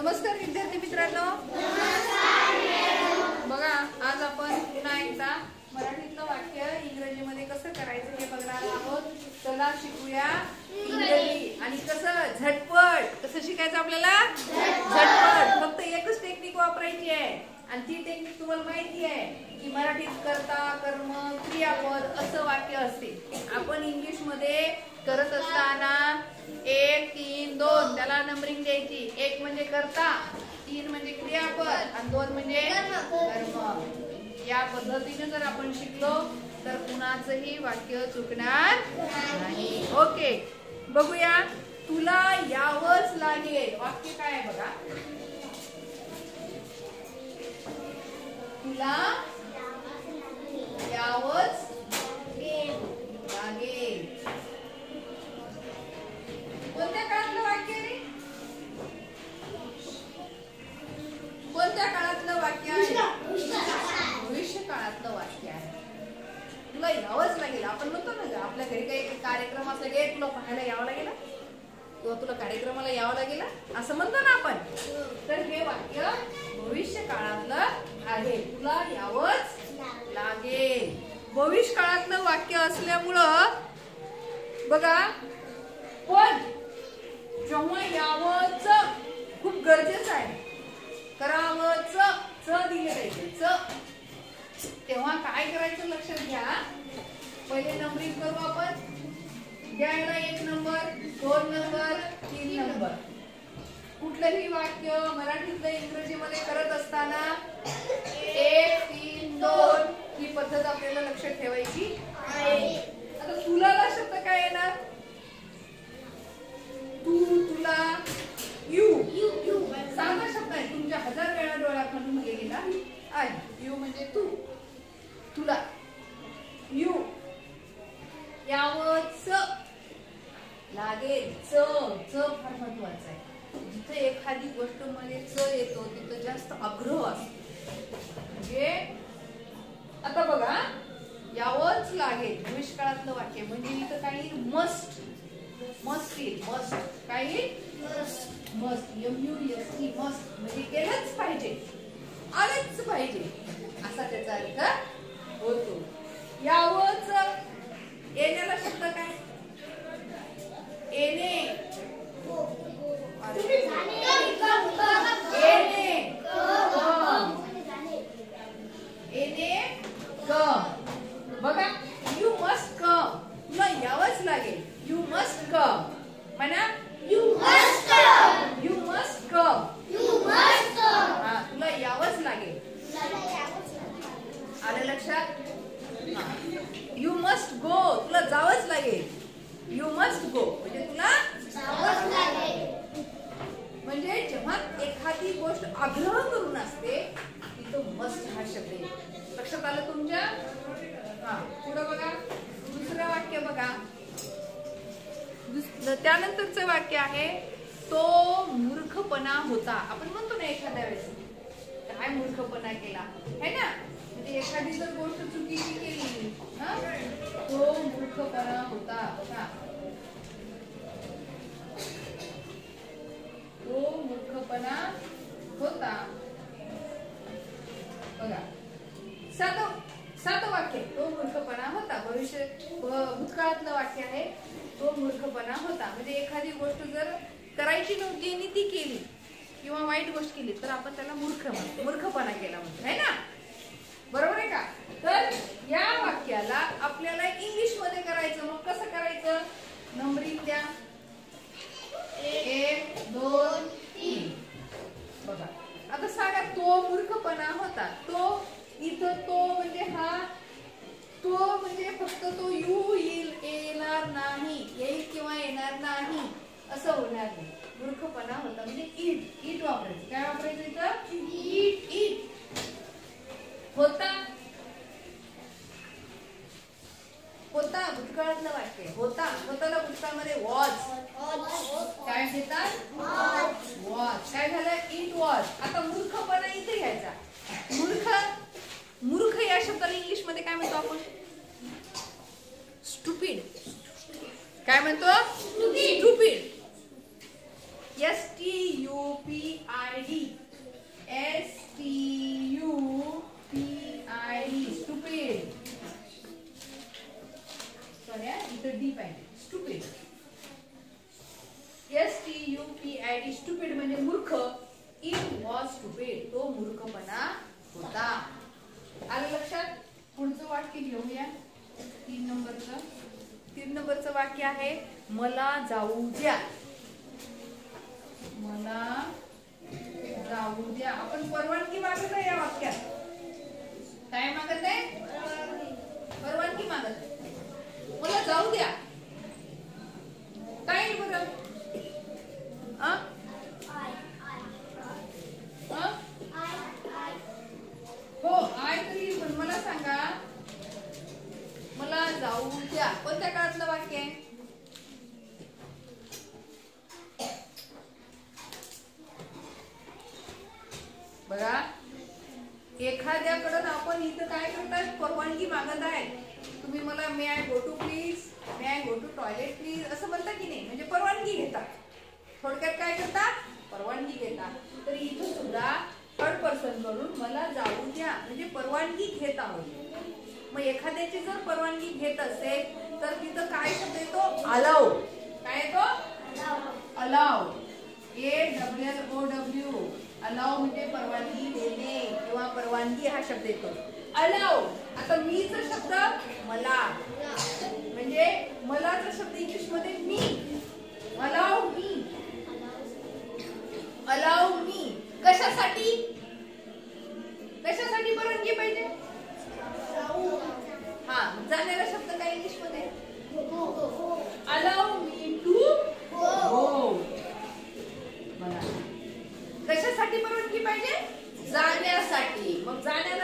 नमस्कार विद्यार्थी मित्रांनो, बघा आज आपण पुन्हा एकदा मराठीतलं वाक्य इंग्रजीमध्ये कसं करायचं हे बघणार आहोत. चला शिकूया इंग्रजी. आणि कसं झटपट कसं शिकायचं आपल्याला, झटपट. फक्त एकच टेक्निक वापरायची आहे आणि ती टेक्निक तुम्हाला माहिती आहे की मराठीत कर्ता कर्म क्रियापद असं वाक्य असते. आपण इंग्लिश मध्ये करत असताना 1 3 2 त्याला नंबरिंग द्यायची. 1 म्हणजे कर्ता, 3 म्हणजे क्रियापद आणि 2 म्हणजे कर्म. या पद्धतीने जर आपण शिकलो तर कुणाचंही वाक्य चुकणार नाही. ओके, बघूया. तुला यावंच लागेल. वाक्य काय आहे बघा. तुला यावंच लागेल. कोणत्या काळातलं वाक्य रे? कोणत्या काळातलं वाक्य आहे? भविष्य काळातलं वाक्य आहे. तुला यावंच लागेल. आपण म्हणतो ना आपल्या घरी काही कार्यक्रम असला की तुला पाहायला यावं लागेल किंवा तुला कार्यक्रमाला यावं लागेल असं म्हणतो ना आपण. तर हे वाक्य भविष्य काळातलं आहे. तुला यावंच लागेल. भविष्य काळातलं वाक्य असल्यामुळं बघा, पण जेव्हा यावंच खूप गरजेचं आहे, करावंच च दिले पाहिजे च, तेव्हा काय करायचं लक्षात घ्या. पहिले नंबरिंग करू आपण. द्यायला 1 नंबर, 2 नंबर, 3 नंबर. कुठलंही वाक्य मराठीतलं इंग्रजीमध्ये करत असताना 1 3 2 ही पद्धत आपल्याला लक्षात ठेवायची आहे. आता तुला शब्द काय येणार? तू, तुला, यू. साधा शब्द आहे. तुमच्या 1000 वेळा डोळ्याखालून गेलेला आहे. यू म्हणजे तू, तुला, यू. यावंच लागेल. च फार महत्वाचं आहे. जिथे एखादी गोष्ट मध्ये च येतो तिथं जास्त आग्रह असतो. म्हणजे आता बघा, यावंच लागेल भविष्य काळातलं वाक्य म्हणजे इथं काही मस्ट येईल. मस्ट काही मस्ट MUST मस्ट म्हणजे केलंच पाहिजे, आलंच पाहिजे असा त्याचा अर्थ होतो. यावंच. येण्याला शब्द काय? येणे. बघा, यू मस्ट कम. तुला यावंच लागेल. यू मस्ट कम म्हणा. You must come. हा, तुला यावंच लागेल. आलं लक्षात? You must go. तुला जावंच लागेल. यू मस्ट गो म्हणजे तुला जावंच लागेल. म्हणजे जेव्हा एखादी गोष्ट आग्रह करून असते तिथं मस्ट हा शब्द येतो. लक्षात आलं तुमच्या? हा, पुढे बघा. दुसरं वाक्य बघा. त्यानंतरचं वाक्य आहे तो मूर्खपणा होता. आपण म्हणतो ना एखाद्या वेळेस काय मूर्खपणा केला है ना. म्हणजे एखादी जर गोष्ट चुकीची केली तो मूर्खपणा होता. तो मूर्खपणा होता. बघा, साधं वाक्य. तो मूर्खपणा होता. भविष्य भूतकाळातलं वाक्य आहे. तो मूर्खपणा होता म्हणजे एखादी गोष्ट जर करायची नव्हती आणि ती केली किंवा वाईट गोष्ट केली तर आपण त्याला मूर्खपणा केला म्हणतो है ना. बरोबर आहे का? तर या वाक्याला आपल्याला इंग्लिश मध्ये करायचं. मग कसं करायचं? नंबरिंग द्या. 1 2 3. बघा, आता सांगा. तो मूर्खपणा होता. तो इथं तो म्हणजे हा तो म्हणजे फक्त तो यू येणार नाही, येईल किंवा येणार नाही असं होणार नाही. मूर्खपणा होता म्हणजे इट वापरायचं. काय वापरायचं इथं? इट होता. भूतकाळातलं वाक्य होता. होताला भूतकाळामध्ये वॉज. काय घेतात? वॉज. काय झालं? It was. आता मूर्खपणा इथे घ्यायचा. मूर्ख या शब्दाला इंग्लिश मध्ये काय म्हणतो आपण? स्टुपिड. काय म्हणतो? स्टुपिड. STUPID stupid. सॉरी इथं डी पाहिजे. स्टुपिड. STUPID स्टुपिड म्हणजे मूर्ख. इट वॉज स्टुपिड तो मूर्खपणा होता. आलं लक्षात. पुढचं वाक्य घेऊया. 3 नंबरचं वाक्य आहे मला जाऊ द्या. मला जाऊ द्या. आपण परवानगी मागत आहे या वाक्यात. काय मागत आहे? परवानगी मागत आहे. मला जाऊ द्या. काय बरं? हो आय तरी पण मला सांगा. मला जाऊ द्या कोणत्या काळातलं वाक्य आहे? बघा एखाद्याकडून आपण इथं काय करतात? परवानगी मागत आहे. तुम्ही मला may I go to please, may I go to toilet please असं म्हणता की नाही? म्हणजे परवानगी घेतात. थोडक्यात काय करतात? परवानगी घेतात. तर इथं सुद्धा थर्ड पर्सन कडून मला जाऊ द्या म्हणजे परवानगी घेत आहोत. मग एखाद्याची जर परवानगी घेत असेल तर तिथं काय शब्द येतो? अलाउ. काय येतो? अलाउ. ALLOW. अलाउ म्हणजे परवानगी देणे किंवा परवानगी हा शब्द येतो. अलाउ. आता मीचा शब्द मला म्हणजे मलाचा शब्द इंग्लिश मध्ये मी. Allow me. Allow me. कशासाठी? कशासाठी परवानगी पाहिजे? हा जाण्याला शब्द काय इंग्लिश मध्ये? Allow me to go. कशासाठी परवानगी पाहिजे? जाण्यासाठी. मग जाण्याला